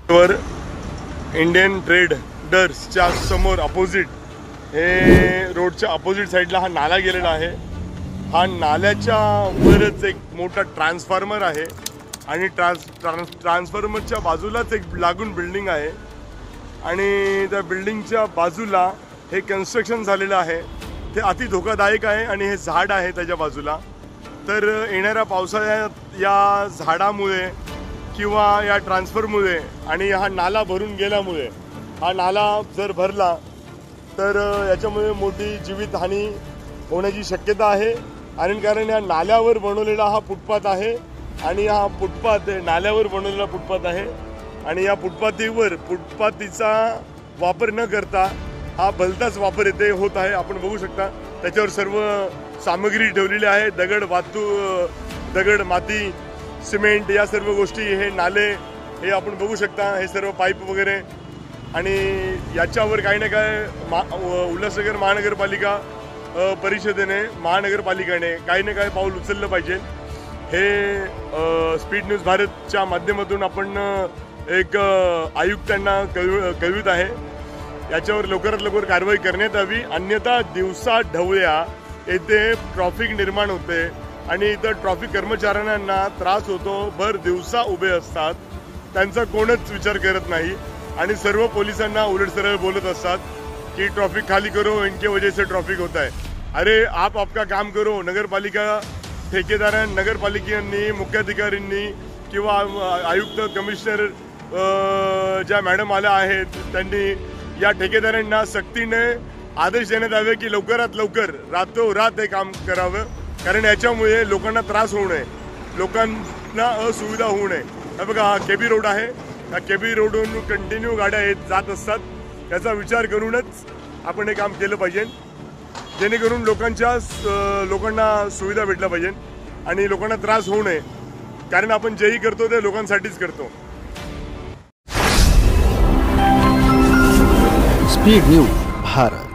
वर इंडियन ट्रेडर्सच्या समोर अपोजिट हे रोडच्या अपोजिट साईडला हा नाला गेलेला आहे। हा नाल्याच्या वरच एक मोठा ट्रान्सफॉर्मर आहे आणि ट्रान्सफॉर्मरच्या बाजूलाच एक लागून बिल्डिंग आहे आणि त्या बिल्डिंगच्या बाजूला हे कन्स्ट्रक्शन झालेलं आहे। ते अति धोकादायक आहे आणि हे झाड आहे त्याच्या बाजूला। तर येणाऱ्या पावसाळ्यात या झाडामुळे किंवा या ट्रान्सफरमुळे आणि हा नाला भरून गेल्यामुळे हा नाला जर भरला तर याच्यामुळे मोठी जीवितहानी होण्याची शक्यता आहे। कारण या नाल्यावर बनवलेला हा फुटपाथ आहे आणि हा फुटपाथ नाल्यावर बनवलेला फुटपाथ आहे आणि या फुटपाथीचा वापर न करता हा भलताच वापर इथे होत आहे। आपण बघू शकता त्याच्यावर सर्व सामग्री ठेवलेली आहे, दगड माती सिमेंट या सर्व गोष्टी, हे नाले हे आपण बघू शकता, हे सर्व पाईप वगैरे। आणि याच्यावर काही ना काय उल्हासनगर महानगरपालिका परिषदेने महानगरपालिकेने काही ना काही पाऊल उचललं पाहिजे। हे स्पीड न्यूज भारतच्या माध्यमातून आपण एक आयुक्तांना कळवित आहे। याच्यावर लवकरात लवकर कारवाई करण्यात यावी, अन्यथा दिवसा ढवळ्या येथे ट्रॅफिक निर्माण होते आणि इतर ट्रॅफिक कर्मचाऱ्यांना त्रास होतो। भर दिवसा उभे असतात, त्यांचा कोणच विचार करत नाही आणि सर्व पोलिसांना उलट सरळ बोलत असतात कि ट्रैफिक खाली करो, इनके वजह से ट्रैफिक होता है। अरे आप आपका काम करो। नगरपालिका ठेकेदारांनी, नगरपालिकांनी, मुख्याधिकाऱ्यांनी किंवा आयुक्त कमिशनर ज्या मॅडम आल्या आहेत त्यांनी या ठेकेदारांना सक्तीने आदेश देण्यात यावे की लवकरात लवकर रातोरात हे काम करावं, कारण याच्यामुळे लोकांना त्रास होऊ नये, लोकांना असुविधा होऊ नये। हे बघा, हा केबी रोड आहे, या केबी रोडवरून कंटिन्यू गाड्या जात असतात। याचा विचार करूनच आपण हे काम केलं पाहिजे, जेणेकरून लोकांना सुविधा भेटल्या पाहिजे आणि लोकांना त्रास होऊ नये, कारण आपण जेही करतो ते लोकांसाठीच करतो। Speed news Bharat.